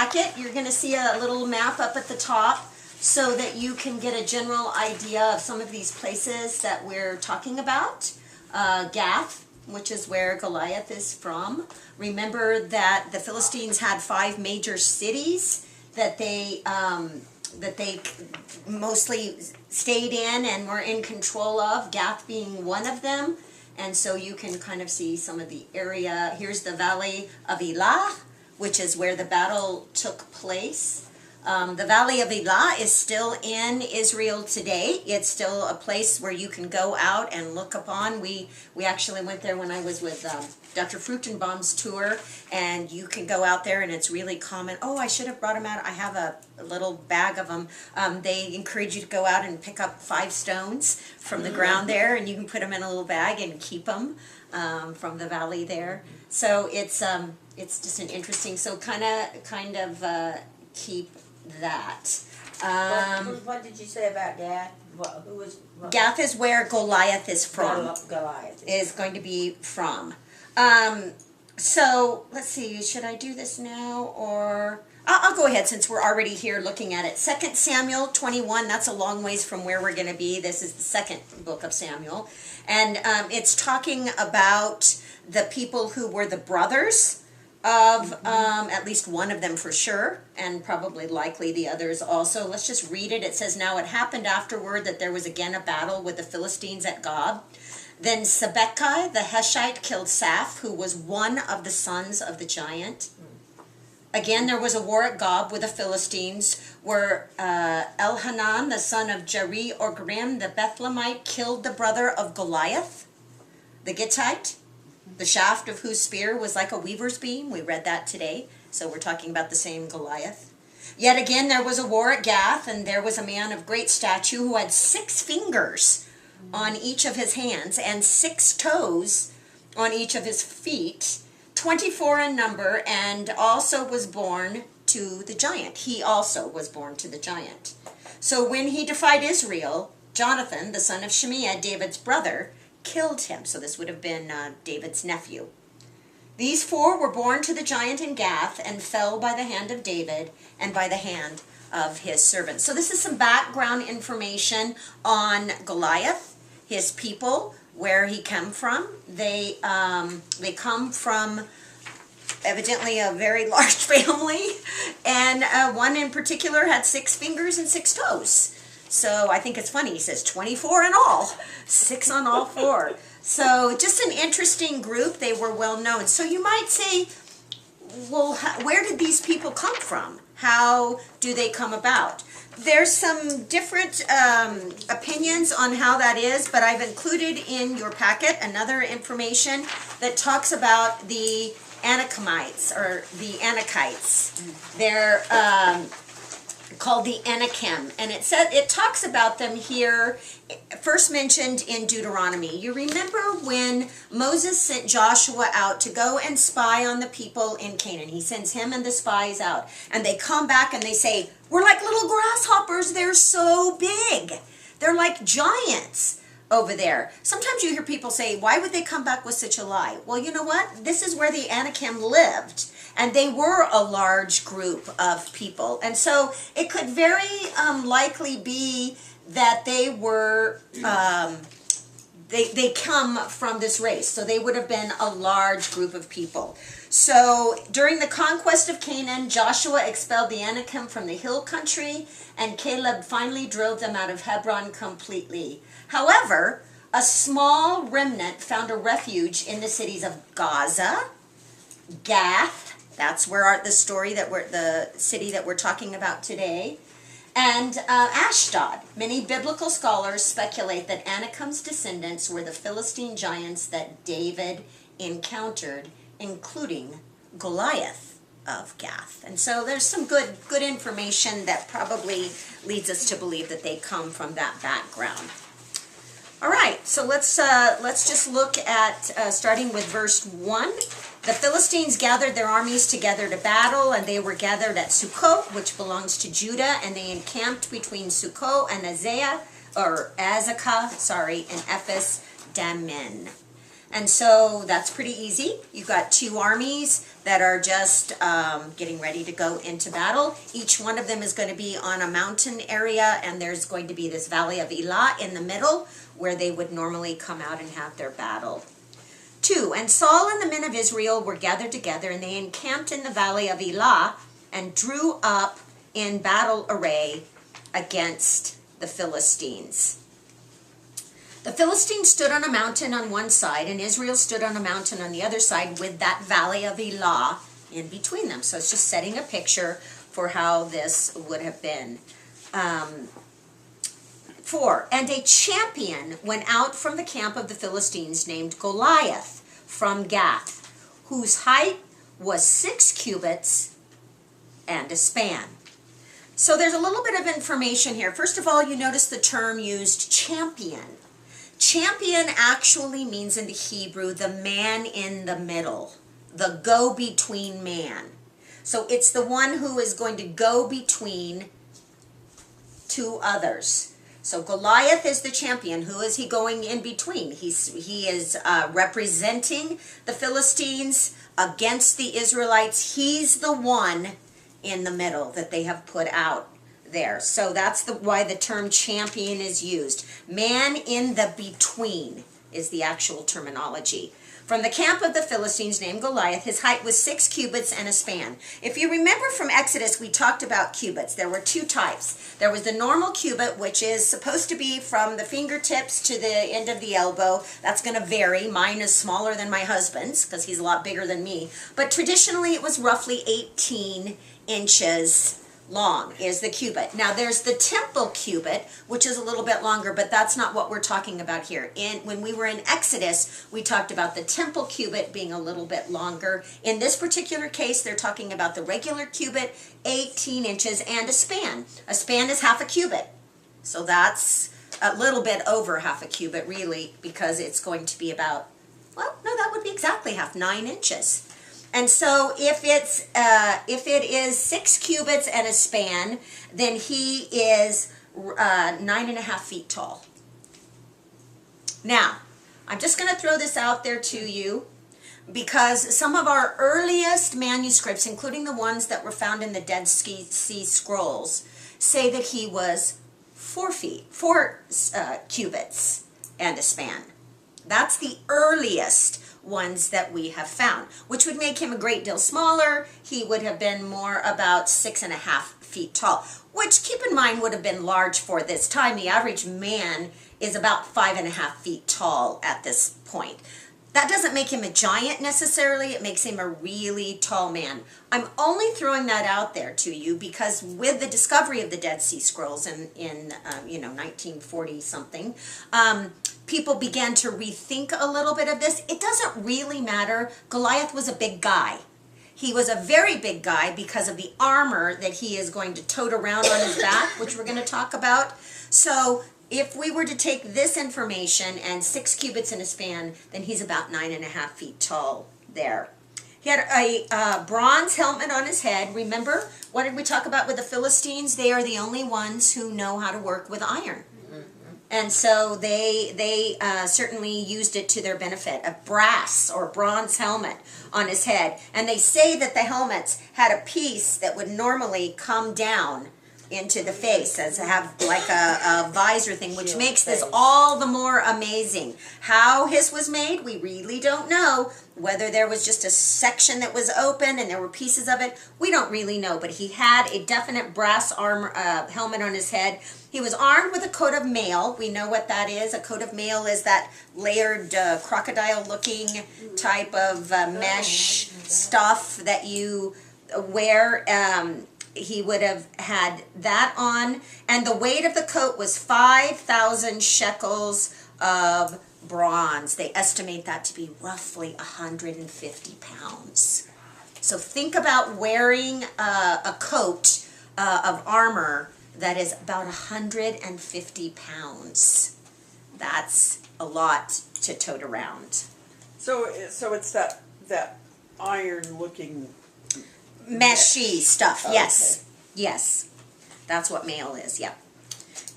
packet, you're going to see a little map up at the top so that you can get a general idea of some of these places that we're talking about. Gath, which is where Goliath is from. Remember that the Philistines had 5 major cities that they mostly stayed in and were in control of, Gath being one of them. And so you can kind of see some of the area. Here's the Valley of Elah, which is where the battle took place. The Valley of Elah is still in Israel today. It's still a place where you can go out and look upon. We actually went there when I was with Dr. Fruchtenbaum's tour, and you can go out there and it's really common. Oh, I should have brought them out. I have a little bag of them. They encourage you to go out and pick up 5 stones from the ground there, and you can put them in a little bag and keep them from the valley there. So it's just an interesting, so kind of keep that. What did you say about Gath? Gath is where Goliath is from. Goliath is going to be from. So let's see. Should I do this now, or I'll go ahead since we're already here looking at it. 2 Samuel 21. That's a long ways from where we're going to be. This is the 2nd book of Samuel, and it's talking about the people who were the brothers of at least one of them for sure, and probably likely the others also. Let's just read it. It says, "Now it happened afterward that there was again a battle with the Philistines at Gob. Then Sibbecai the Heshite killed Saph, who was one of the sons of the giant. Again there was a war at Gob with the Philistines, where Elhanan the son of Jeri or Grim the Bethlehemite killed the brother of Goliath, the Gittite, the shaft of whose spear was like a weaver's beam." We read that today, so we're talking about the same Goliath. "Yet again there was a war at Gath, and there was a man of great stature who had 6 fingers on each of his hands, and 6 toes on each of his feet, 24 in number, and also was born to the giant." He also was born to the giant. "So when he defied Israel, Jonathan, the son of Shimea, David's brother, killed him." So this would have been David's nephew. "These 4 were born to the giant in Gath and fell by the hand of David and by the hand of his servants." So this is some background information on Goliath, his people, where he came from. They come from evidently a very large family, and one in particular had 6 fingers and 6 toes. So I think it's funny. He says 24 in all, 6 on all 4. So just an interesting group. They were well known. So you might say, well, where did these people come from? How do they come about? There's some different opinions on how that is, but I've included in your packet another information that talks about the Anakites, or the Anakites. They're called the Anakim, and it talks about them here, first mentioned in Deuteronomy. You remember when Moses sent Joshua out to go and spy on the people in Canaan. He sends him and the spies out, and they come back and they say, "We're like little grasshoppers. They're so big. They're like giants over there." Sometimes you hear people say, "Why would they come back with such a lie?" Well, you know what? This is where the Anakim lived, and they were a large group of people. And so it could very likely be that they were, they come from this race. So they would have been a large group of people. So during the conquest of Canaan, Joshua expelled the Anakim from the hill country, and Caleb finally drove them out of Hebron completely. However, a small remnant found a refuge in the cities of Gaza, Gath, that's where the city that we're talking about today, and Ashdod. Many biblical scholars speculate that Anakim's descendants were the Philistine giants that David encountered, including Goliath of Gath. And so there's some good information that probably leads us to believe that they come from that background. All right, so let's just look at starting with verse 1. "The Philistines gathered their armies together to battle, and they were gathered at Sukkot, which belongs to Judah, and they encamped between Sukkot and Azekah, and Ephes Dammim." And so that's pretty easy. You've got 2 armies that are just getting ready to go into battle. Each one of them is going to be on a mountain area, and there's going to be this valley of Elah in the middle where they would normally come out and have their battle. 2, and Saul and the men of Israel were gathered together, and they encamped in the valley of Elah and drew up in battle array against the Philistines. The Philistines stood on a mountain on one side, and Israel stood on a mountain on the other side with that valley of Elah in between them. So it's just setting a picture for how this would have been. 4, and a champion went out from the camp of the Philistines named Goliath from Gath, whose height was 6 cubits and a span. So there's a little bit of information here. First of all, you notice the term used, champion. Champion actually means in the Hebrew, the man in the middle, the go-between man. So it's the one who is going to go between two others. So Goliath is the champion. Who is he going in between? He is representing the Philistines against the Israelites. He's the one in the middle that they have put out there. So that's why the term champion is used. Man in the between is the actual terminology. From the camp of the Philistines named Goliath, his height was 6 cubits and a span. If you remember from Exodus, we talked about cubits. There were 2 types. There was the normal cubit, which is supposed to be from the fingertips to the end of the elbow. That's going to vary. Mine is smaller than my husband's because he's a lot bigger than me. But traditionally, it was roughly 18 inches long is the cubit. Now there's the temple cubit, which is a little bit longer, but that's not what we're talking about here. When we were in Exodus, we talked about the temple cubit being a little bit longer. In this particular case, they're talking about the regular cubit, 18 inches, and a span. A span is half a cubit. So that's a little bit over half a cubit, really, because it's going to be about, well, no, that would be exactly half, 9 inches. And so if it is 6 cubits and a span, then he is 9.5 feet tall. Now, I'm just going to throw this out there to you because some of our earliest manuscripts, including the ones that were found in the Dead Sea Scrolls, say that he was 4 cubits and a span. That's the earliest ones that we have found, which would make him a great deal smaller. He would have been more about 6.5 feet tall, which, keep in mind, would have been large for this time. The average man is about 5.5 feet tall at this point. That doesn't make him a giant necessarily. It makes him a really tall man. I'm only throwing that out there to you because with the discovery of the Dead Sea Scrolls in 1940 something, people began to rethink a little bit of this. It doesn't really matter. Goliath was a big guy. He was a very big guy because of the armor that he is going to tote around on his back, which we're going to talk about. So if we were to take this information and 6 cubits in a span, then he's about 9.5 feet tall there. He had a bronze helmet on his head. Remember, what did we talk about with the Philistines? They are the only ones who know how to work with iron. And so they certainly used it to their benefit. A brass or bronze helmet on his head. And they say that the helmets had a piece that would normally come down into the face as have like a visor thing, which makes this all the more amazing. How his was made, we really don't know. Whether there was just a section that was open and there were pieces of it, we don't really know. But he had a definite brass armor helmet on his head. He was armed with a coat of mail. We know what that is. A coat of mail is that layered crocodile-looking type of mesh stuff that you wear. He would have had that on. And the weight of the coat was 5,000 shekels of bronze. They estimate that to be roughly 150 pounds. So think about wearing a coat of armor that is about 150 pounds. That's a lot to tote around. So it's that iron-looking meshy stuff. Yes, okay. Yes, that's what mail is. Yeah.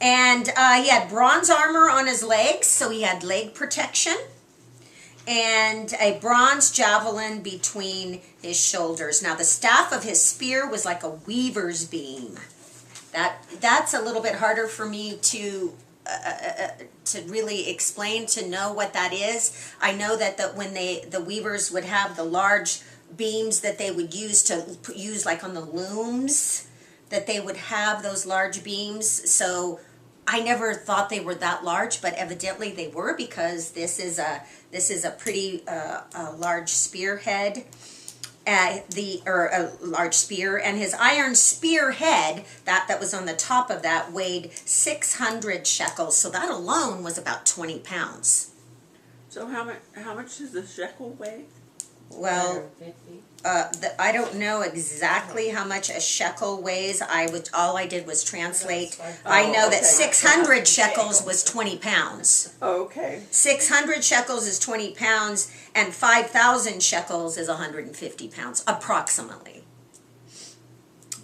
And he had bronze armor on his legs, so he had leg protection. and a bronze javelin between his shoulders. Now the staff of his spear was like a weaver's beam. That's a little bit harder for me to really explain, to know what that is. I know that when the weavers would have the large beams that they would use like on the looms, that they would have those large beams. So I never thought they were that large, but evidently they were, because this is a pretty large spearhead. Or a large spear, and his iron spearhead that was on the top of that weighed 600 shekels. So that alone was about 20 pounds. So how much does the shekel weigh? Well, I don't know exactly how much a shekel weighs. All I did was translate. I know that 600 shekels was 20 pounds. Oh, okay. 600 shekels is 20 pounds, and 5,000 shekels is 150 pounds, approximately.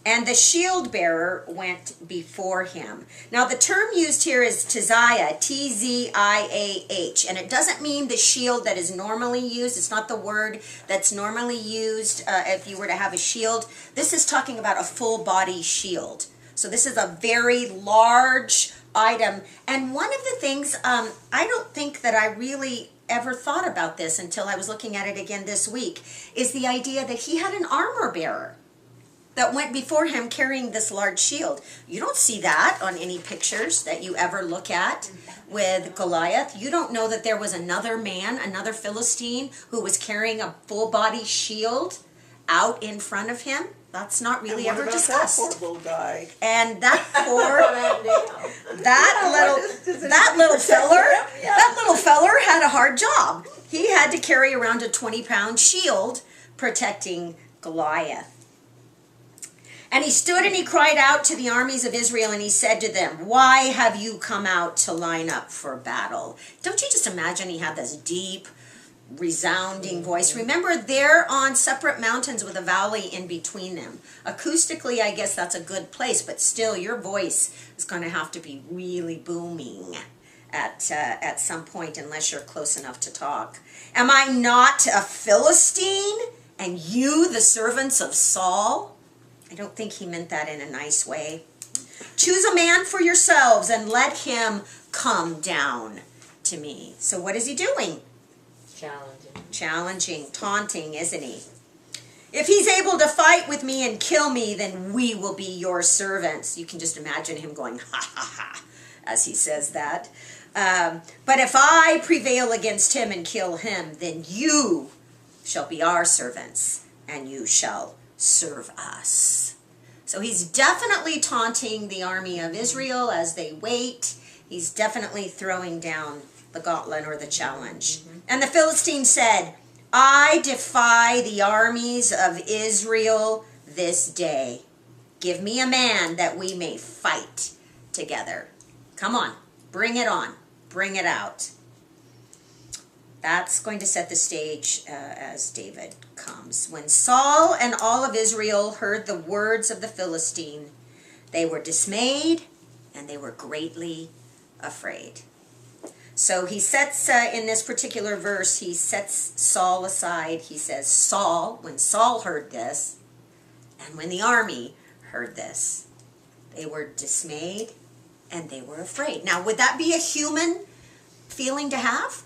And the shield bearer went before him. Now the term used here is Tziah, T-Z-I-A-H, and it doesn't mean the shield that is normally used. It's not the word that's normally used if you were to have a shield. This is talking about a full body shield. So this is a very large item. And one of the things, I don't think that I really ever thought about this until I was looking at it again this week, is the idea that he had an armor bearer that went before him carrying this large shield. You don't see that on any pictures that you ever look at with Goliath. You don't know that there was another man, another Philistine, who was carrying a full-body shield out in front of him. That's not really ever discussed. That poor little guy. And that little feller had a hard job. He had to carry around a 20-pound shield protecting Goliath. And he stood and he cried out to the armies of Israel, and he said to them, "Why have you come out to line up for battle?" Don't you just imagine he had this deep, resounding voice? Remember, they're on separate mountains with a valley in between them. Acoustically, I guess that's a good place, but still, your voice is going to have to be really booming at some point, unless you're close enough to talk. "Am I not a Philistine, and you the servants of Saul?" I don't think he meant that in a nice way. "Choose a man for yourselves and let him come down to me." So what is he doing? Challenging, taunting, isn't he? "If he's able to fight with me and kill me, then we will be your servants." You can just imagine him going, ha ha ha, as he says that. "But if I prevail against him and kill him, then you shall be our servants, and you shall serve us." So he's definitely taunting the army of Israel as they wait. He's definitely throwing down the gauntlet or the challenge. And the Philistine said, "I defy the armies of Israel this day. Give me a man that we may fight together." Come on, bring it on, bring it out. That's going to set the stage as David comes. "When Saul and all of Israel heard the words of the Philistine, they were dismayed and they were greatly afraid." So he sets, in this particular verse, he sets Saul aside. He says, Saul, when Saul heard this, and when the army heard this, they were dismayed and they were afraid. Now, would that be a human feeling to have?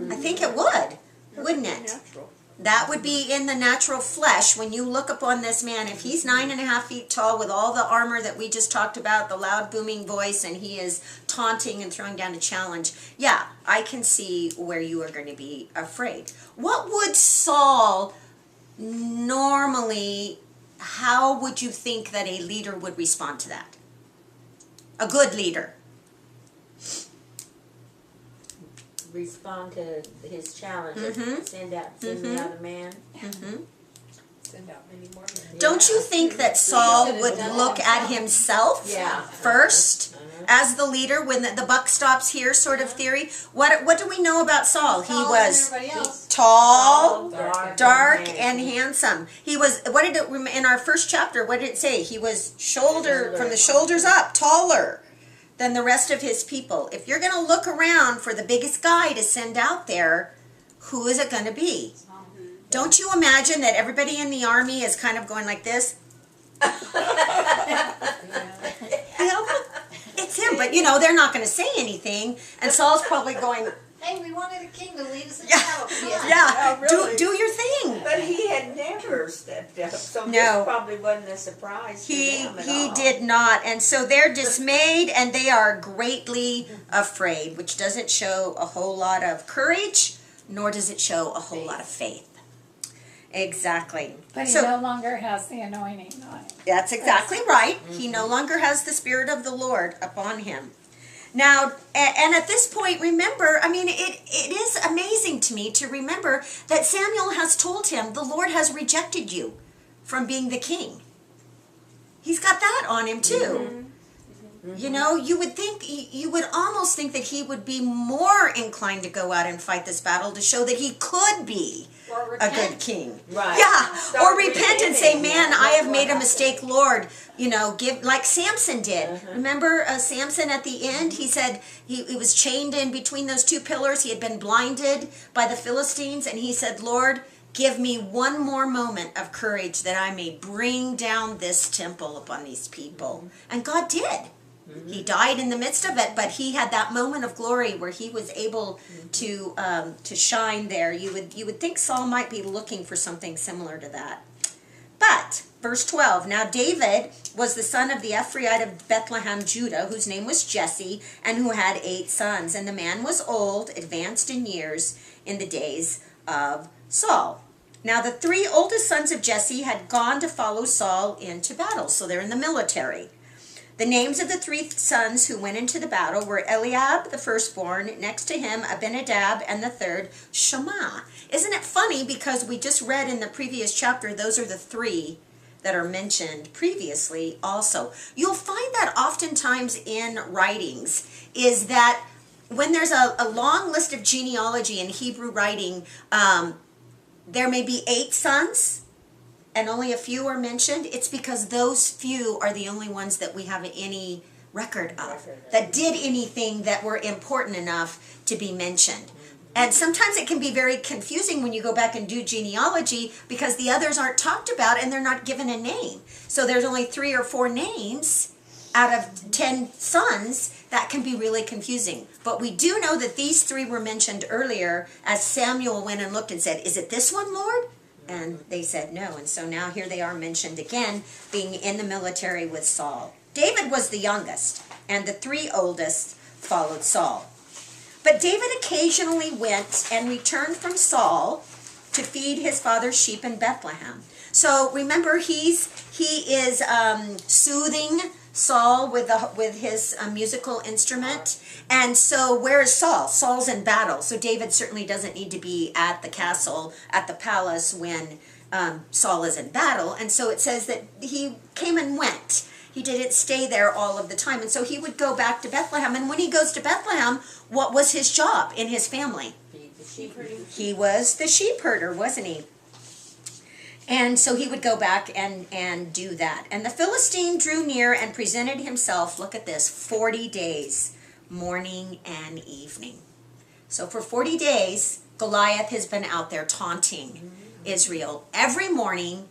I think it would, wouldn't it? Natural. That would be in the natural flesh. When you look upon this man, if he's 9.5 feet tall with all the armor that we just talked about, the loud booming voice, and he is taunting and throwing down a challenge, yeah, I can see where you are going to be afraid. What would Saul normally, how would you think that a leader would respond to that? A good leader. Respond to his challenges. Send me out a man. Send out many more men. Don't you think that Saul would look at himself first as the leader when the buck stops here sort of theory? What do we know about Saul? He was tall, dark, and handsome. He was, what did it, in our first chapter, what did it say? He was from the shoulders up, taller than the rest of his people. If you're going to look around for the biggest guy to send out there, who is it going to be? Don't you imagine that everybody in the army is kind of going like this? It's him, but they're not going to say anything, and Saul's probably going, Hey, we wanted a king to lead us in yeah, battle. yeah, Oh, really? do your thing. But he had never stepped up, so No. this probably wasn't a surprise to them at He all. did not, and so they're dismayed and they are greatly afraid, which doesn't show a whole lot of courage, nor does it show a whole lot of faith. Exactly. But he So no longer has the anointing on him. that's exactly right. He no longer has the Spirit of the Lord upon him. Now, and at this point, remember, it is amazing to me to remember that Samuel has told him, the Lord has rejected you from being the king. He's got that on him too. You would almost think that he would be more inclined to go out and fight this battle to show that he could be Or a repent. good king. Right. Yeah, Start or repent and say, repenting. man, Yeah, I have that's made what a mistake, Lord. Give, like Samson did. Remember Samson at the end? He said he was chained in between those two pillars. He had been blinded by the Philistines, and he said, Lord, give me one more moment of courage that I may bring down this temple upon these people. And God did. He died in the midst of it, but he had that moment of glory where he was able to shine there. You would think Saul might be looking for something similar to that. But, verse 12, now David was the son of the Ephraite of Bethlehem, Judah, whose name was Jesse, and who had 8 sons. And the man was old, advanced in years, in the days of Saul. Now the 3 oldest sons of Jesse had gone to follow Saul into battle, so they're in the military. The names of the 3 sons who went into the battle were Eliab, the firstborn, next to him Abinadab, and the third Shammah. Isn't it funny, because we just read in the previous chapter, those are the 3 that are mentioned previously also. You'll find that oftentimes in writings is that when there's a long list of genealogy in Hebrew writing, there may be 8 sons, and only a few are mentioned. It's because those few are the only ones that we have any record of, that did anything that were important enough to be mentioned. And sometimes it can be very confusing when you go back and do genealogy, because the others aren't talked about and they're not given a name. So there's only 3 or 4 names out of 10 sons. That can be really confusing. But we do know that these 3 were mentioned earlier as Samuel went and looked and said, is it this one, Lord? And they said no. And so now here they are mentioned again, being in the military with Saul. David was the youngest, and the 3 oldest followed Saul. But David occasionally went and returned from Saul to feed his father's sheep in Bethlehem. So remember, he is soothing Saul with his musical instrument. And so where is Saul? Saul's in battle. So David certainly doesn't need to be at the castle, at the palace when Saul is in battle. And so it says that he came and went. He didn't stay there all of the time. And so he would go back to Bethlehem. And when he goes to Bethlehem, what was his job in his family? He was the sheep herder, wasn't he? And so he would go back and do that. And the Philistine drew near and presented himself, look at this, 40 days, morning and evening. So for 40 days, Goliath has been out there taunting Israel every morning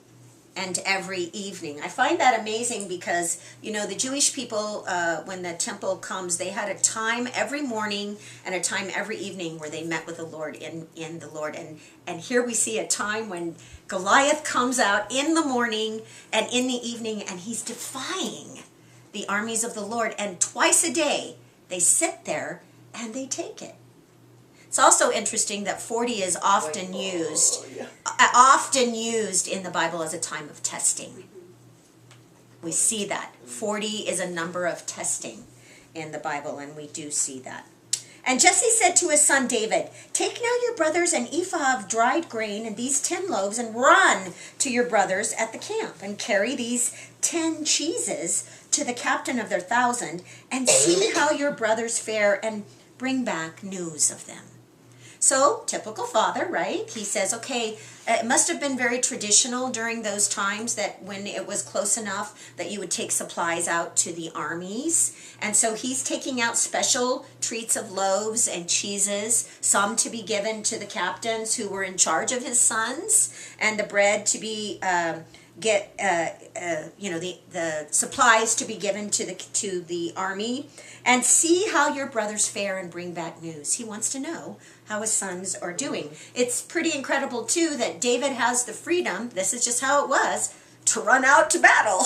and every evening. I find that amazing because, the Jewish people, when the temple comes, they had a time every morning and a time every evening where they met with the Lord in the Lord. And here we see a time when Goliath comes out in the morning and in the evening, and he's defying the armies of the Lord. And twice a day, they sit there and they take it. It's also interesting that 40 is often used in the Bible as a time of testing. We see that. 40 is a number of testing in the Bible, and we do see that. And Jesse said to his son David, take now your brothers an ephah of dried grain and these 10 loaves, and run to your brothers at the camp, and carry these 10 cheeses to the captain of their 1,000, and see how your brothers fare, and bring back news of them. So, typical father, right? He says, okay, it must have been very traditional during those times that when it was close enough that you would take supplies out to the armies. And so he's taking out special treats of loaves and cheeses, some to be given to the captains who were in charge of his sons, and the bread to be the supplies to be given to the army, and see how your brothers fare and bring back news. He wants to know how his sons are doing. It's pretty incredible too that David has the freedom, this is just how it was, to run out to battle,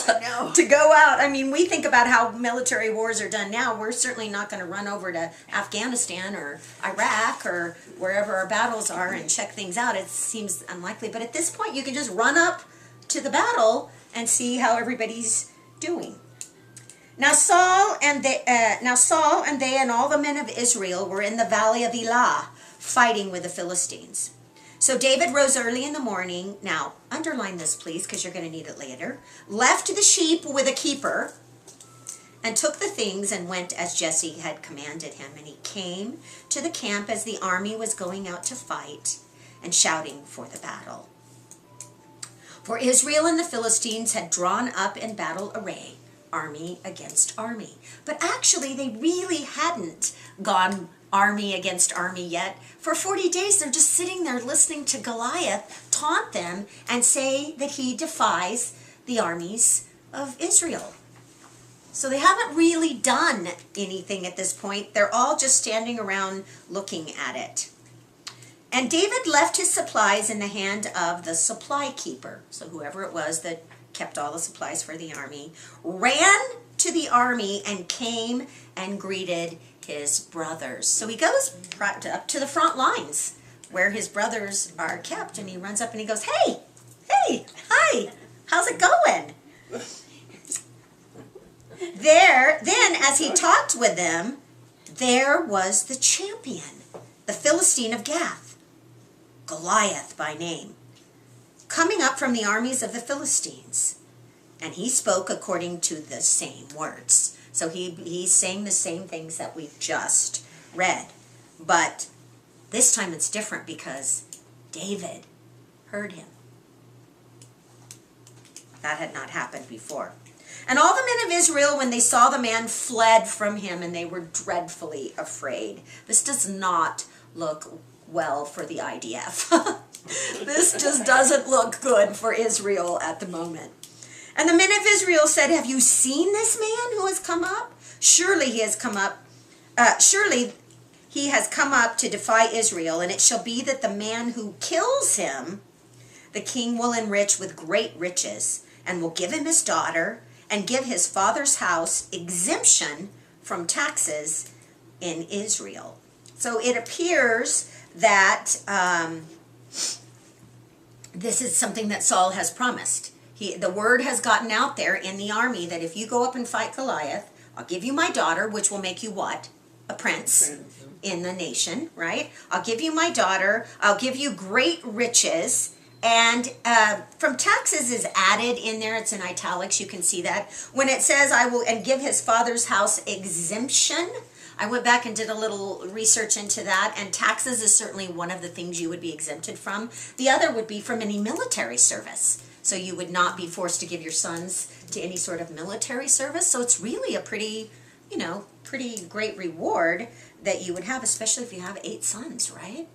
to go out. I mean, we think about how military wars are done now. We're certainly not going to run over to Afghanistan or Iraq or wherever our battles are and check things out. It seems unlikely, but at this point you can just run up to the battle and see how everybody's doing. Now Saul and they and all the men of Israel were in the valley of Elah, fighting with the Philistines. So David rose early in the morning. Now, underline this, please, because you're going to need it later. Left the sheep with a keeper, and took the things and went as Jesse had commanded him. And he came to the camp as the army was going out to fight and shouting for the battle. For Israel and the Philistines had drawn up in battle array, army against army. But actually, they really hadn't gone army against army yet. For 40 days, they're just sitting there listening to Goliath taunt them and say that he defies the armies of Israel. So they haven't really done anything at this point. They're all just standing around looking at it. And David left his supplies in the hand of the supply keeper. So whoever it was that kept all the supplies for the army, ran to the army and came and greeted his brothers. So he goes up to the front lines where his brothers are kept, and he runs up and he goes, hey, hi, how's it going? Then as he talked with them, there was the champion, the Philistine of Gath, Goliath by name, coming up from the armies of the Philistines. And he spoke according to the same words. So he's saying the same things that we've just read. But this time it's different because David heard him. That had not happened before. And all the men of Israel, when they saw the man, fled from him, and they were dreadfully afraid. This does not look well for the IDF. This just doesn't look good for Israel at the moment. And the men of Israel said, have you seen this man who has come up? Surely he has come up to defy Israel, and it shall be that the man who kills him, the king will enrich with great riches, and will give him his daughter, and give his father's house exemption from taxes in Israel. So it appears that this is something that Saul has promised. The word has gotten out there in the army that if you go up and fight Goliath, I'll give you my daughter, which will make you what? A prince in the nation, right? I'll give you my daughter. I'll give you great riches. And from taxes is added in there. It's in italics. You can see that. When it says, I will and give his father's house exemption, I went back and did a little research into that, and taxes is certainly one of the things you would be exempted from. The other would be from any military service. So you would not be forced to give your sons to any sort of military service. So it's really a pretty great reward that you would have, especially if you have 8 sons, right?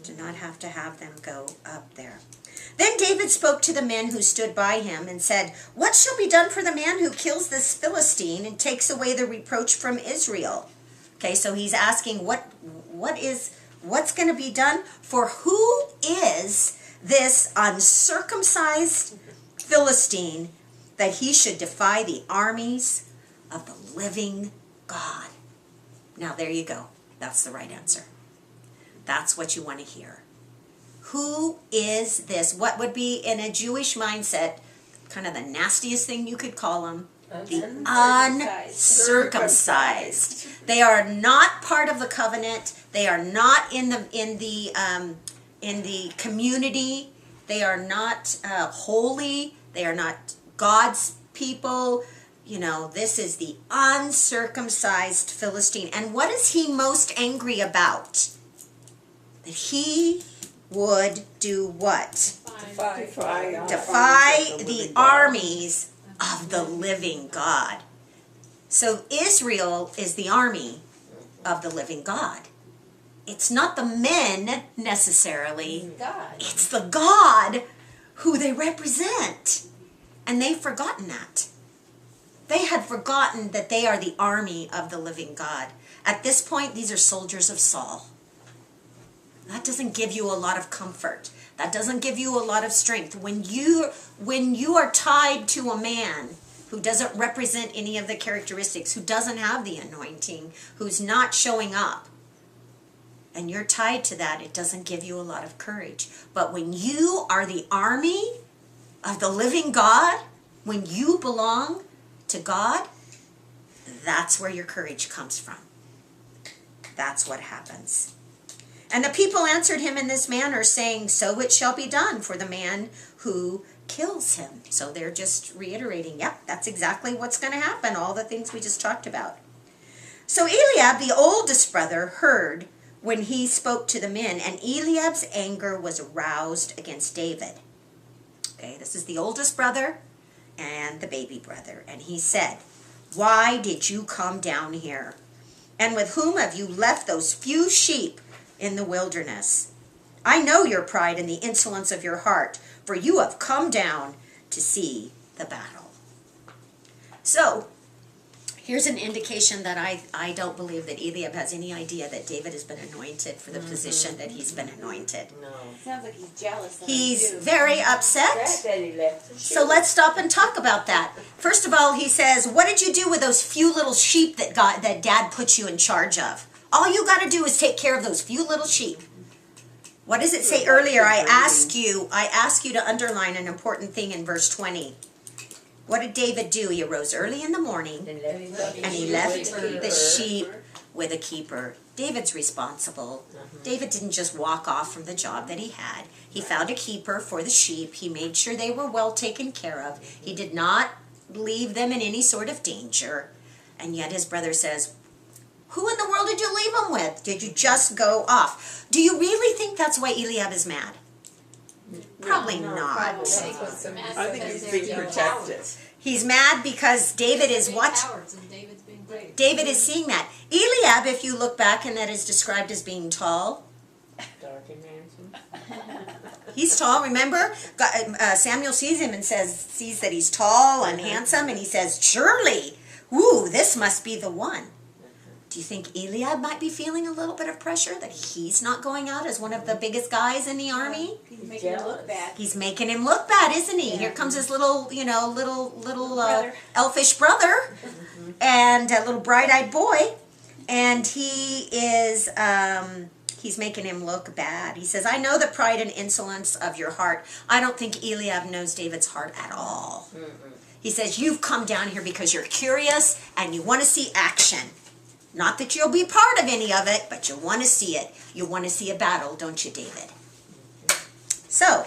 To not have to have them go up there. Then David spoke to the men who stood by him and said, what shall be done for the man who kills this Philistine and takes away the reproach from Israel? Okay, so he's asking what's going to be done? For who is this uncircumcised Philistine that he should defy the armies of the living God? Now there you go. That's the right answer. That's what you want to hear. Who is this? What would be in a Jewish mindset kind of the nastiest thing you could call them? The uncircumcised. They are not part of the covenant. They are not in the community. They are not holy. They are not God's people. You know, this is the uncircumcised Philistine. And what is he most angry about? that he would do what? Defy The armies of the living God. So Israel is the army of the living God. It's not the men necessarily. God. It's the God who they represent. And they've forgotten that. They had forgotten that they are the army of the living God. At this point, these are soldiers of Saul. That doesn't give you a lot of comfort. That doesn't give you a lot of strength. When you are tied to a man who doesn't represent any of the characteristics, who doesn't have the anointing, who's not showing up, and you're tied to that, it doesn't give you a lot of courage. But when you are the army of the living God, when you belong to God, that's where your courage comes from. That's what happens. And the people answered him in this manner, saying, so it shall be done for the man who kills him. So they're just reiterating, yep, that's exactly what's going to happen, all the things we just talked about. So Eliab, the oldest brother, heard when he spoke to the men, and Eliab's anger was aroused against David. Okay, this is the oldest brother and the baby brother. And he said, why did you come down here? And with whom have you left those few sheep in the wilderness? I know your pride and the insolence of your heart, for you have come down to see the battle. So, here's an indication that I don't believe that Eliab has any idea that David has been anointed for the position that he's been anointed. No. Sounds like he's jealous of He's him, too. very upset. That he left the So let's stop and talk about that. First of all, he says, what did you do with those few little sheep that Dad put you in charge of? All you got to do is take care of those few little sheep. What does it say earlier? I ask you to underline an important thing in verse 20. What did David do? He arose early in the morning and he left the sheep with a keeper. David's responsible. David didn't just walk off from the job that he had. He found a keeper for the sheep. He made sure they were well taken care of. He did not leave them in any sort of danger. And yet his brother says, who in the world did you leave them with? Did you just go off? Do you really think that's why Eliab is mad? Probably not. I think he's being protected. He's mad because David is what? David is seeing that. Eliab, if you look back, and that is described as being tall. Dark and handsome. He's tall, remember? Samuel sees him and sees that he's tall and handsome, and he says, surely, ooh, this must be the one. Do you think Eliab might be feeling a little bit of pressure that he's not going out as one of the biggest guys in the army? He's making him look bad. He's making him look bad, isn't he? Yeah. Here comes his little elfish brother and a little bright-eyed boy, and he is he's making him look bad. He says, I know the pride and insolence of your heart. I don't think Eliab knows David's heart at all. He says, you've come down here because you're curious and you want to see action. Not that you'll be part of any of it, but you want to see it. You want to see a battle, don't you, David? So,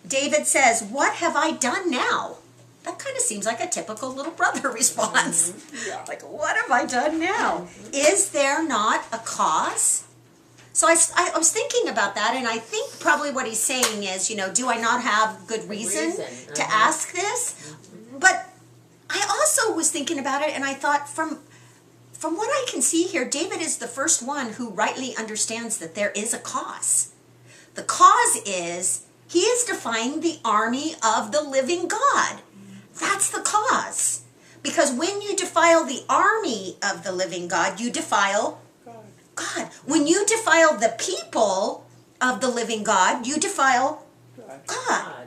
David says, what have I done now? That kind of seems like a typical little brother response. Yeah. Like, what have I done now? Is there not a cause? So I was thinking about that, and I think probably what he's saying is, do I not have good reason to ask this? But I also was thinking about it, and I thought, from what I can see here, David is the first one who rightly understands that there is a cause. The cause is he is defying the army of the living God. That's the cause. Because when you defile the army of the living God, you defile God. When you defile the people of the living God, you defile God.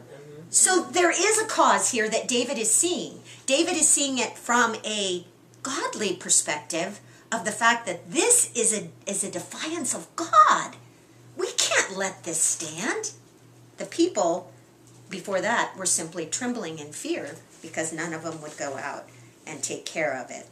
So there is a cause here that David is seeing. David is seeing it from a godly perspective of the fact that this is a defiance of God. We can't let this stand. The people before that were simply trembling in fear because none of them would go out and take care of it.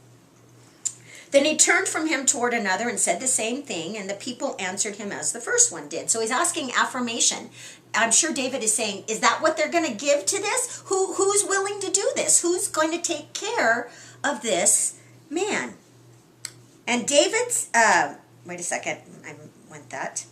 Then he turned from him toward another and said the same thing, and the people answered him as the first one did. So he's asking affirmation. I'm sure David is saying, is that what they're going to give to this? Who's willing to do this? Who's going to take care of this man? And David's, wait a second, I went that.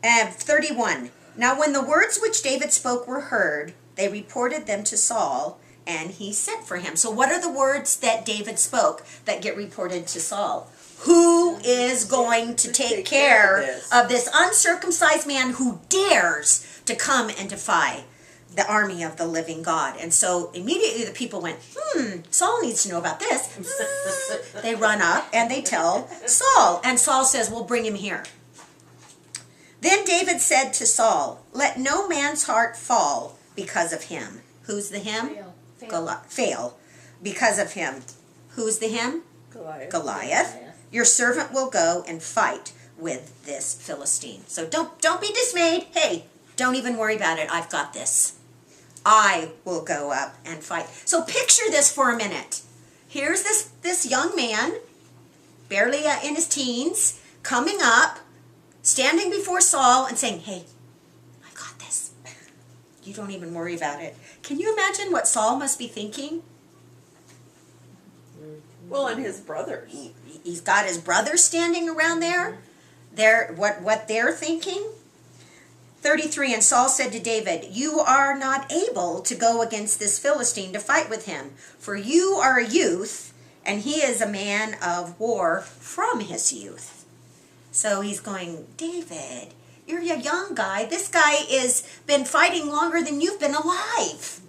And 31. Now when the words which David spoke were heard, they reported them to Saul, and he sent for him. So what are the words that David spoke that get reported to Saul? Who is going to take care of this uncircumcised man who dares to come and defy the army of the living God? And so immediately the people went, Saul needs to know about this. They run up and they tell Saul. And Saul says, well, bring him here. Then David said to Saul, let no man's heart fall because of him. Who's the him? Fail. Because of him. Who's the him? Goliath. Your servant will go and fight with this Philistine. So don't be dismayed. Hey, don't even worry about it. I've got this. I will go up and fight. So picture this for a minute. Here's this young man, barely in his teens, coming up, standing before Saul and saying, hey, I got this. You don't even worry about it. Can you imagine what Saul must be thinking? Well, and his brothers. He's got his brothers standing around there. What they're thinking. 33, and Saul said to David, you are not able to go against this Philistine to fight with him, for you are a youth, and he is a man of war from his youth. So he's going, David, you're a young guy. This guy has been fighting longer than you've been alive.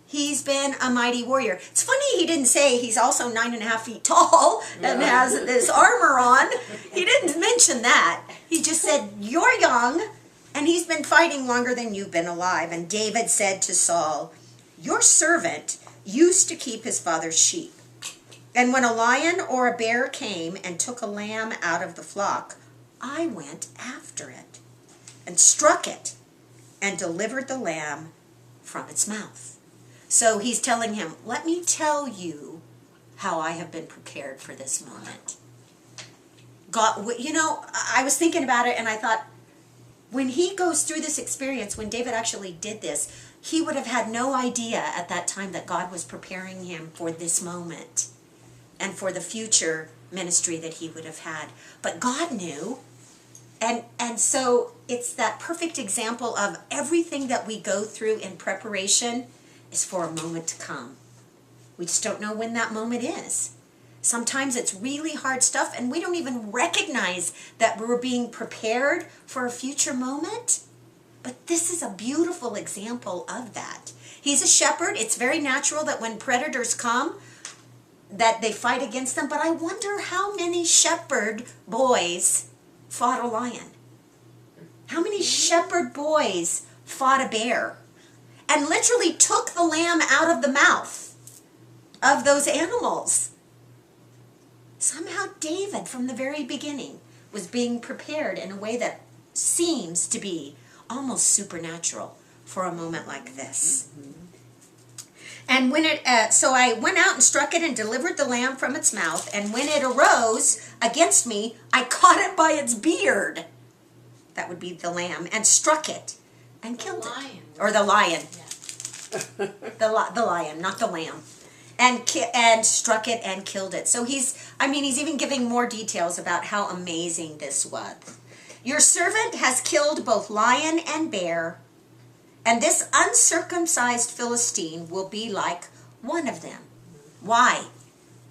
He's been a mighty warrior. It's funny he didn't say he's also 9.5 feet tall and has this armor on. He didn't mention that. He just said, you're young, and he's been fighting longer than you've been alive. And David said to Saul, your servant used to keep his father's sheep. And when a lion or a bear came and took a lamb out of the flock, I went after it and struck it and delivered the lamb from its mouth. So he's telling him, let me tell you how I have been prepared for this moment. God, you know, I was thinking about it and I thought, when he goes through this experience, when David actually did this, he would have had no idea at that time that God was preparing him for this moment and for the future ministry that he would have had. But God knew. And so it's that perfect example of everything that we go through in preparation is for a moment to come. We just don't know when that moment is. Sometimes it's really hard stuff and we don't even recognize that we're being prepared for a future moment. But this is a beautiful example of that. He's a shepherd. It's very natural that when predators come, that they fight against them. But I wonder how many shepherd boys fought a lion. How many shepherd boys fought a bear? And literally took the lamb out of the mouth of those animals. Somehow David, from the very beginning, was being prepared in a way that seems to be almost supernatural for a moment like this. And when so I went out and struck it and delivered the lamb from its mouth. And when it arose against me, I caught it by its beard. That would be the lamb, and struck it and killed it. Or the lion. Yeah. The lion, not the lamb. And struck it and killed it. So he's even giving more details about how amazing this was. Your servant has killed both lion and bear, and this uncircumcised Philistine will be like one of them. Why?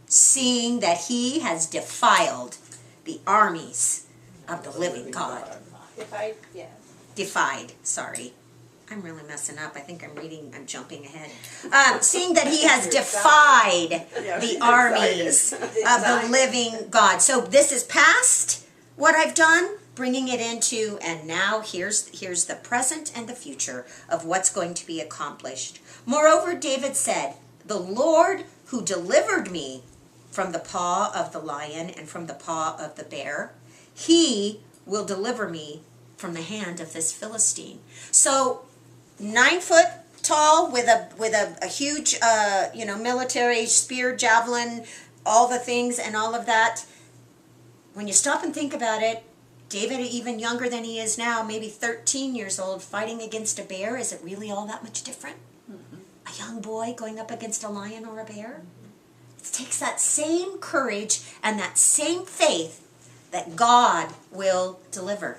Seeing that he has defiled the armies of the living God. Defied, sorry. I'm really messing up. I think I'm jumping ahead. Seeing that he has defied the armies of the living God. So this is past what I've done, bringing it into, and now here's the present and the future of what's going to be accomplished. Moreover, David said, the Lord who delivered me from the paw of the lion and from the paw of the bear, he will deliver me from the hand of this Philistine. So 9 foot tall with a huge military spear, javelin, all the things and all of that. When you stop and think about it, David, even younger than he is now, maybe 13 years old, fighting against a bear, is it really all that much different? A young boy going up against a lion or a bear? It takes that same courage and that same faith that God will deliver.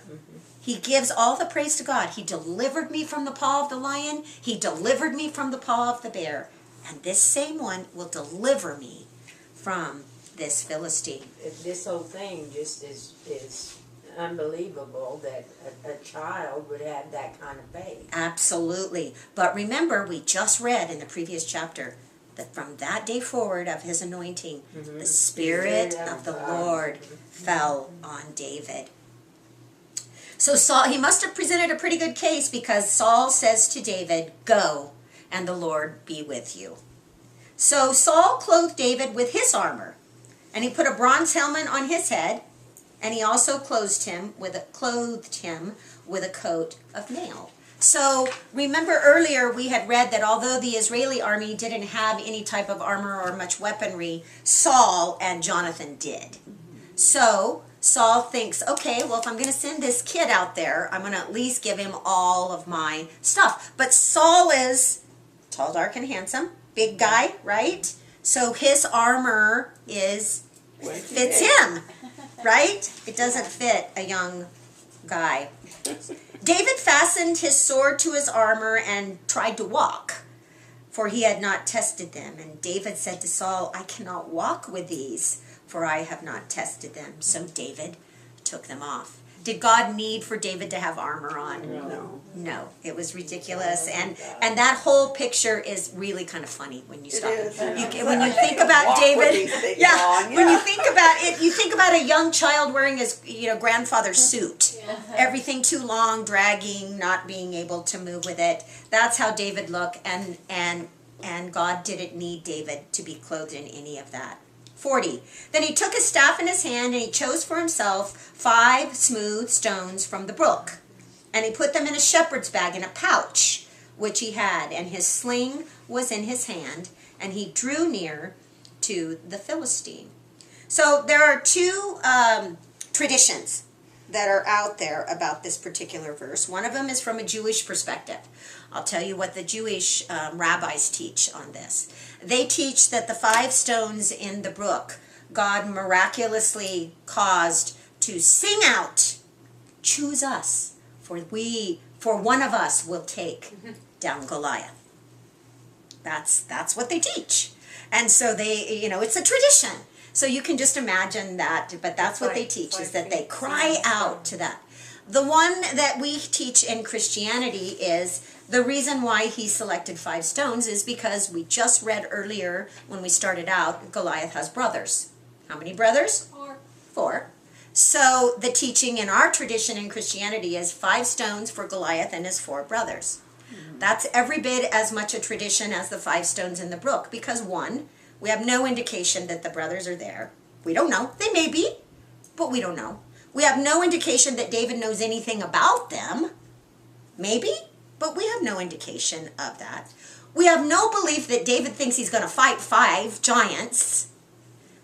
He gives all the praise to God. He delivered me from the paw of the lion. He delivered me from the paw of the bear. And this same one will deliver me from this Philistine. This whole thing just is unbelievable that a child would have that kind of faith. Absolutely. But remember, we just read in the previous chapter that from that day forward of his anointing, the Spirit of the Lord fell on David. So Saul, he must have presented a pretty good case, because Saul says to David, "Go, and the Lord be with you." So Saul clothed David with his armor, and he put a bronze helmet on his head, and he also clothed him with a coat of mail. So remember earlier we had read that although the Israeli army didn't have any type of armor or much weaponry, Saul and Jonathan did. So Saul thinks, okay, well, if I'm going to send this kid out there, I'm going to at least give him all of my stuff. But Saul is tall, dark, and handsome, big guy, right? So his armor fits him, right? It doesn't fit a young guy. David fastened his sword to his armor and tried to walk, for he had not tested them. And David said to Saul, "I cannot walk with these, for I have not tested them." So David took them off. Did God need for David to have armor on? No, it was ridiculous. And that whole picture is really kind of funny when you stop. When you think about David, when you think about it, you think about a young child wearing his grandfather's suit. Everything too long, dragging, not being able to move with it. That's how David looked, and God didn't need David to be clothed in any of that. 40. Then he took his staff in his hand, and he chose for himself 5 smooth stones from the brook. And he put them in a shepherd's bag in a pouch, which he had, and his sling was in his hand, and he drew near to the Philistine. So there are 2 traditions that are out there about this particular verse. One of them is from a Jewish perspective. I'll tell you what the Jewish rabbis teach on this. They teach that the 5 stones in the brook, God miraculously caused to sing out, "Choose us, for one of us will take down Goliath." That's what they teach. And so it's a tradition. So you can just imagine that, but that's what they teach, is that they cry out to that. The one that we teach in Christianity is the reason why he selected 5 stones is because we just read earlier when we started out, Goliath has brothers. How many brothers? 4. So the teaching in our tradition in Christianity is 5 stones for Goliath and his 4 brothers. That's every bit as much a tradition as the 5 stones in the brook, because 1, we have no indication that the brothers are there. We don't know. They may be, but we don't know. We have no indication that David knows anything about them. Maybe, but we have no indication of that. We have no belief that David thinks he's going to fight 5 giants.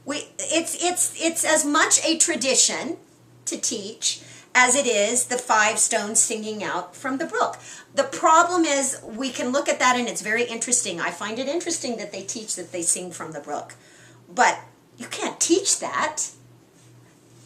It's as much a tradition to teach as it is the 5 stones singing out from the brook. The problem is we can look at that and it's very interesting. I find it interesting that they teach that they sing from the brook. But you can't teach that.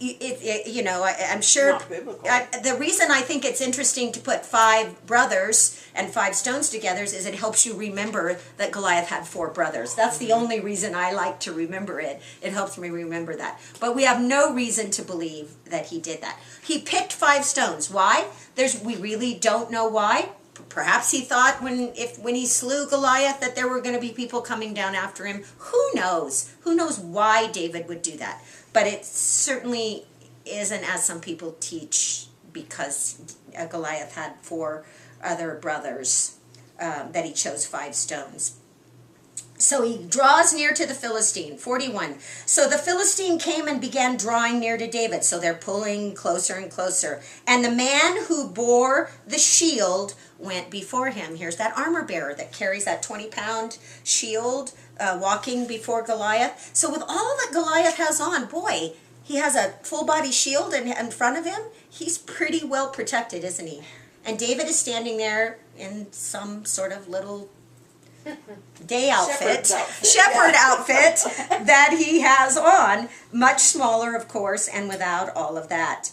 I'm sure Not biblical. the reason I think it's interesting to put 5 brothers and 5 stones together is it helps you remember that Goliath had 4 brothers. That's the only reason I like to remember it. It helps me remember that. But we have no reason to believe that he did that. He picked 5 stones. Why? We really don't know why. Perhaps he thought when he slew Goliath that there were going to be people coming down after him. Who knows? Who knows why David would do that? But it certainly isn't as some people teach, because Goliath had 4 other brothers that he chose 5 stones. So he draws near to the Philistine. 41. So the Philistine came and began drawing near to David. So they're pulling closer and closer. And the man who bore the shield went before him. Here's that armor bearer that carries that 20-pound shield walking before Goliath. So with all that Goliath has on, boy, he has a full-body shield in front of him. He's pretty well protected, isn't he? And David is standing there in some sort of little day outfit, shepherd outfit that he has on, much smaller, of course, and without all of that.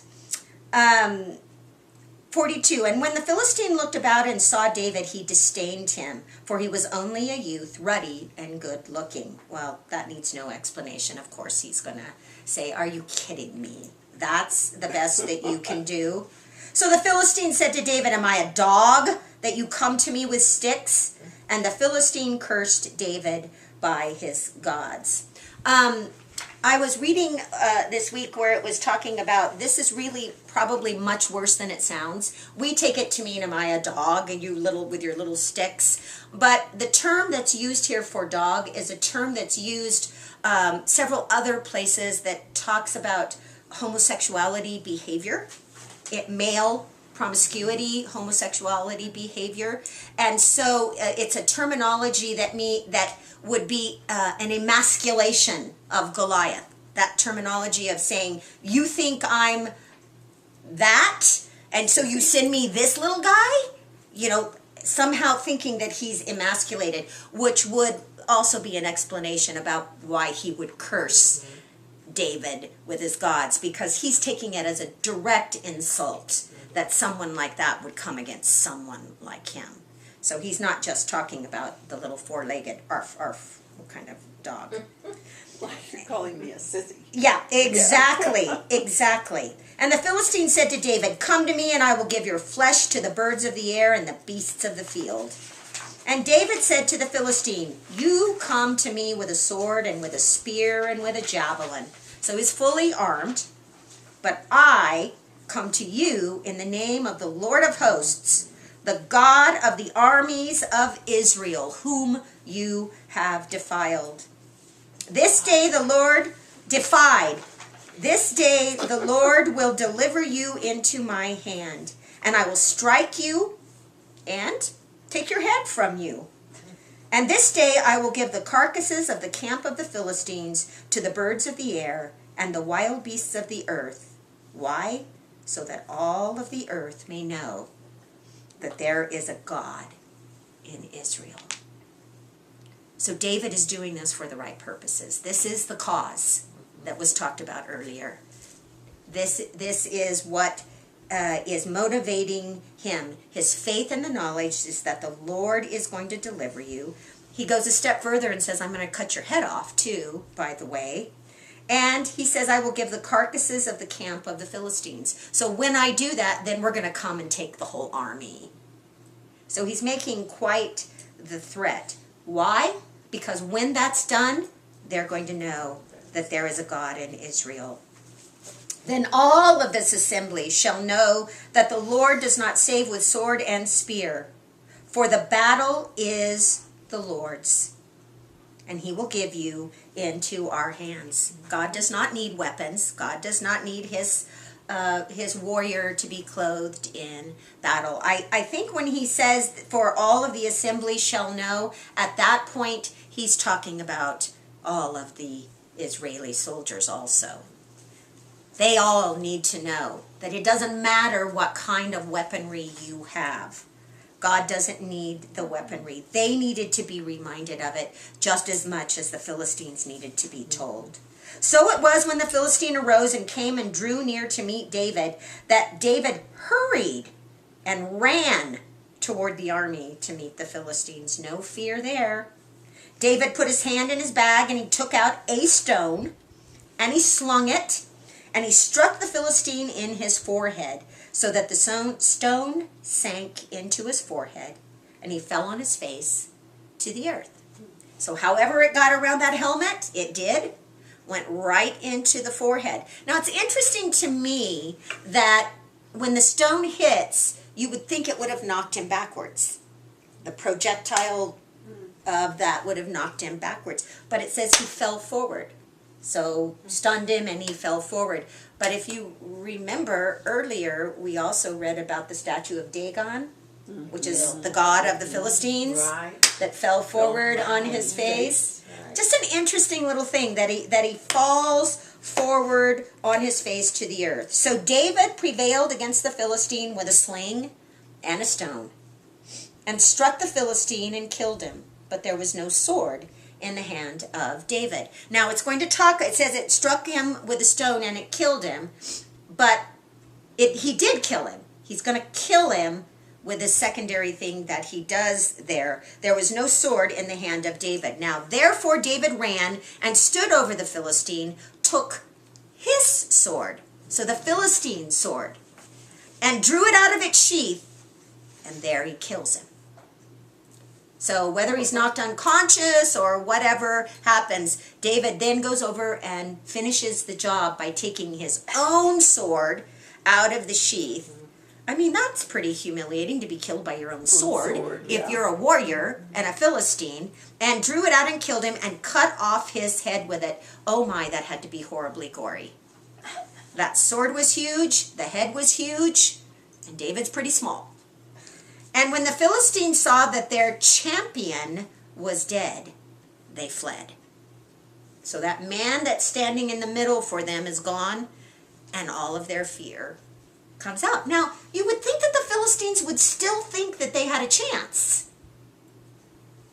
42, and when the Philistine looked about and saw David, he disdained him, for he was only a youth, ruddy and good looking. Well, that needs no explanation. Of course, he's going to say, are you kidding me? That's the best that you can do. So the Philistine said to David, am I a dog that you come to me with sticks? And the Philistine cursed David by his gods. I was reading this week where it was talking about this is really probably much worse than it sounds. We take it to mean, am I a dog and you little with your little sticks? But the term that's used here for dog is a term that's used several other places that talks about homosexuality behavior, male promiscuity, homosexuality behavior, and so it's a terminology that would be an emasculation of Goliath. That terminology of saying, you think I'm that, and so you send me this little guy? Somehow thinking that he's emasculated, which would also be an explanation about why he would curse David with his gods, because he's taking it as a direct insult that someone like that would come against someone like him. So he's not just talking about the little four-legged arf arf kind of dog. Like you're calling me a sissy. Yeah, exactly, exactly. And the Philistine said to David, come to me and I will give your flesh to the birds of the air and the beasts of the field. And David said to the Philistine, you come to me with a sword and with a spear and with a javelin. So he's fully armed, but I come to you in the name of the Lord of hosts, the God of the armies of Israel, whom you have defiled. This day the Lord defied. This day the Lord will deliver you into my hand, and I will strike you and take your head from you. And this day I will give the carcasses of the camp of the Philistines to the birds of the air and the wild beasts of the earth. Why? So that all of the earth may know that there is a God in Israel. So David is doing this for the right purposes. This is the cause that was talked about earlier. This is what is motivating him. His faith and the knowledge is that the Lord is going to deliver you. He goes a step further and says, I'm going to cut your head off too, by the way. And he says, I will give the carcasses of the camp of the Philistines. So when I do that, then we're going to come and take the whole army. So he's making quite the threat. Why? Because when that's done, they're going to know that there is a God in Israel. Then all of this assembly shall know that the Lord does not save with sword and spear, for the battle is the Lord's, and he will give you into our hands. God does not need weapons. God does not need his warrior to be clothed in battle. I think when he says, for all of the assembly shall know, at that point he's talking about all of the Israeli soldiers also. They all need to know that it doesn't matter what kind of weaponry you have. God doesn't need the weaponry. They needed to be reminded of it just as much as the Philistines needed to be told. So it was when the Philistine arose and came and drew near to meet David, that David hurried and ran toward the army to meet the Philistines. No fear there. David put his hand in his bag and he took out a stone and he slung it and he struck the Philistine in his forehead, so that the stone sank into his forehead, and he fell on his face to the earth. So however it got around that helmet, it did, went right into the forehead. Now it's interesting to me that when the stone hits, you would think it would have knocked him backwards. The projectile of that would have knocked him backwards. But it says he fell forward. So stunned him and he fell forward. But if you remember earlier, we also read about the statue of Dagon, which is the god of the Philistines, that fell forward on his face. Just an interesting little thing that he falls forward on his face to the earth. So David prevailed against the Philistine with a sling and a stone, and struck the Philistine and killed him. But there was no sword in the hand of David. Now it's going to talk, it says it struck him with a stone and it killed him, but he did kill him. He's going to kill him with a secondary thing that he does there. There was no sword in the hand of David. Now, therefore, David ran and stood over the Philistine, took his sword, so the Philistine sword, and drew it out of its sheath, and there he kills him. So whether he's knocked unconscious or whatever happens, David then goes over and finishes the job by taking his own sword out of the sheath. I mean, that's pretty humiliating to be killed by your own sword, if you're a warrior and a Philistine, and drew it out and killed him and cut off his head with it. Oh my, that had to be horribly gory. That sword was huge, the head was huge, and David's pretty small. And when the Philistines saw that their champion was dead, they fled. So that man that's standing in the middle for them is gone, and all of their fear comes out. Now, you would think that the Philistines would still think that they had a chance.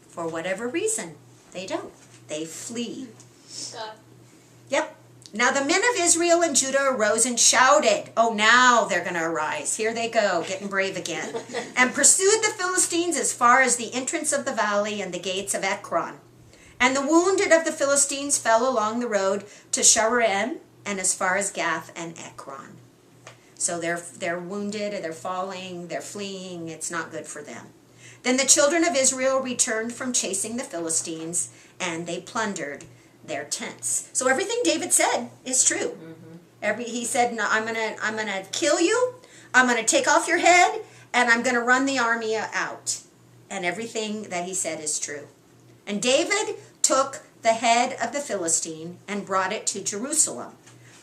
For whatever reason, they don't. They flee. Yep. Now the men of Israel and Judah arose and shouted. Oh, now they're going to arise. Here they go, getting brave again. And pursued the Philistines as far as the entrance of the valley and the gates of Ekron. And the wounded of the Philistines fell along the road to Shaaraim and as far as Gath and Ekron. So they're wounded, they're falling, they're fleeing. It's not good for them. Then the children of Israel returned from chasing the Philistines, and they plundered their tents. So everything David said is true. He said, no, I'm gonna kill you, I'm gonna take off your head, and I'm gonna run the army out. And everything that he said is true. And David took the head of the Philistine and brought it to Jerusalem,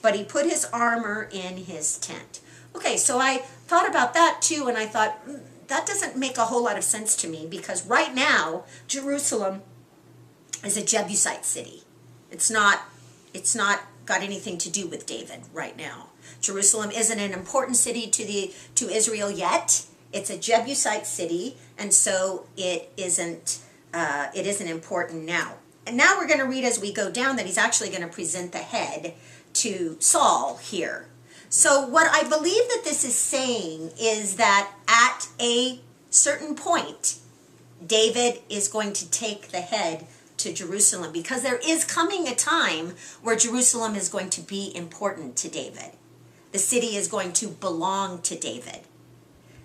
but he put his armor in his tent. Okay, so I thought about that too, and I thought, that doesn't make a whole lot of sense to me, because right now Jerusalem is a Jebusite city. It's not got anything to do with David right now. Jerusalem isn't an important city to Israel yet. It's a Jebusite city, and so it isn't important now. And now we're going to read as we go down that he's actually going to present the head to Saul here. So what I believe that this is saying is that at a certain point, David is going to take the head to Jerusalem, because there is coming a time where Jerusalem is going to be important to David. The city is going to belong to David.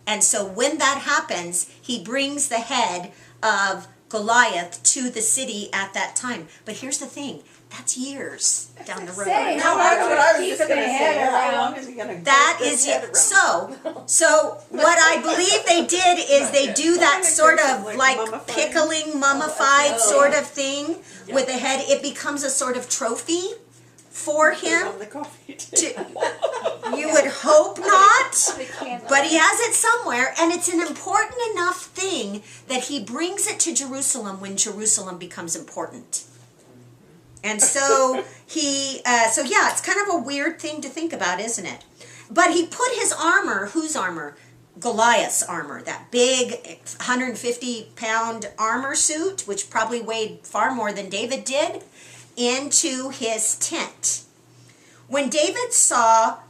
And so when that happens, he brings the head of Goliath to the city at that time. But here's the thing, that's years down the road. Say, How how long long is keeping the head How long around? is he going to That is it. So what I believe they did is they do that sort of like pickling, mummified sort of thing with the head. It becomes a sort of trophy for him. on the coffee You would hope not, but he has it somewhere, and it's an important enough thing that he brings it to Jerusalem when Jerusalem becomes important. And so it's kind of a weird thing to think about, isn't it? But he put his armor, whose armor? Goliath's armor, that big 150-pound armor suit, which probably weighed far more than David did, into his tent. When Saul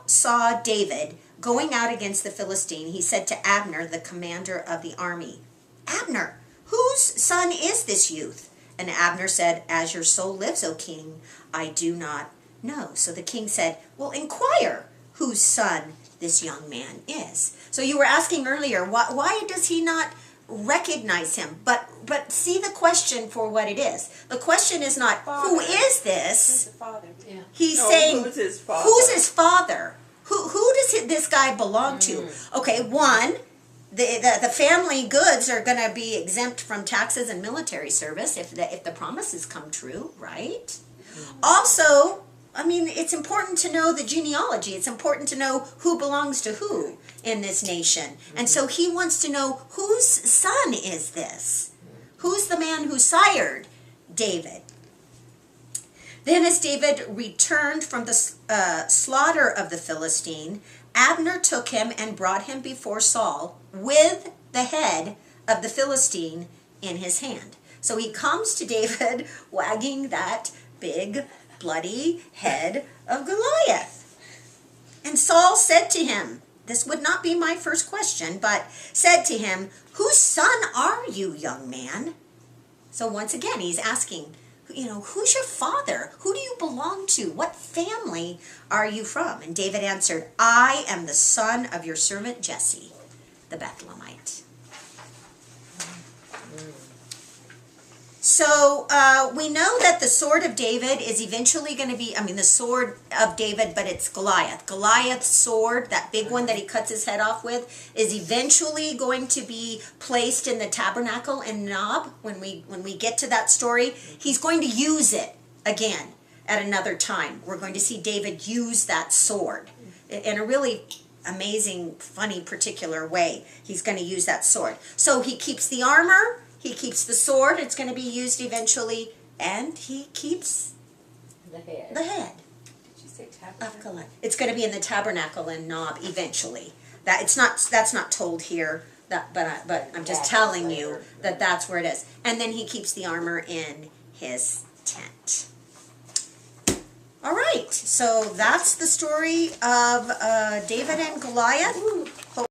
saw David going out against the Philistine, he said to Abner, the commander of the army, Abner, whose son is this youth? And Abner said, as your soul lives, O king, I do not know. So the king said, well, inquire whose son this young man is. So you were asking earlier, why does he not recognize him? But see the question for what it is. The question is not, who is this? The father. Yeah. He's saying, who's his father? Who's his father? Who does this guy belong to? Okay, one, the family goods are going to be exempt from taxes and military service if the promises come true, right? Also, I mean, it's important to know the genealogy. It's important to know who belongs to who in this nation. And so he wants to know, whose son is this? Who's the man who sired David? Then as David returned from the slaughter of the Philistine, Abner took him and brought him before Saul with the head of the Philistine in his hand. So he comes to David wagging that big, bloody head of Goliath. And Saul said to him, this would not be my first question, but said to him, "Whose son are you, young man?" So once again, he's asking, who's your father? Who do you belong to? What family are you from? And David answered, "I am the son of your servant Jesse, the Bethlehemite." So we know that the sword of David is eventually going to be, the sword of David, but it's Goliath. Goliath's sword, that big one that he cuts his head off with, is eventually going to be placed in the tabernacle in Nob. When we get to that story, he's going to use it again at another time. We're going to see David use that sword in a really amazing, funny, particular way. He's going to use that sword. So he keeps the armor. He keeps the sword, it's going to be used eventually, and he keeps The head. the head Did you say of tabernacle? Goliath. It's going to be in the tabernacle in Nob eventually. That's not told here, but I'm just telling you that that's where it is. And then he keeps the armor in his tent. All right, so that's the story of David and Goliath.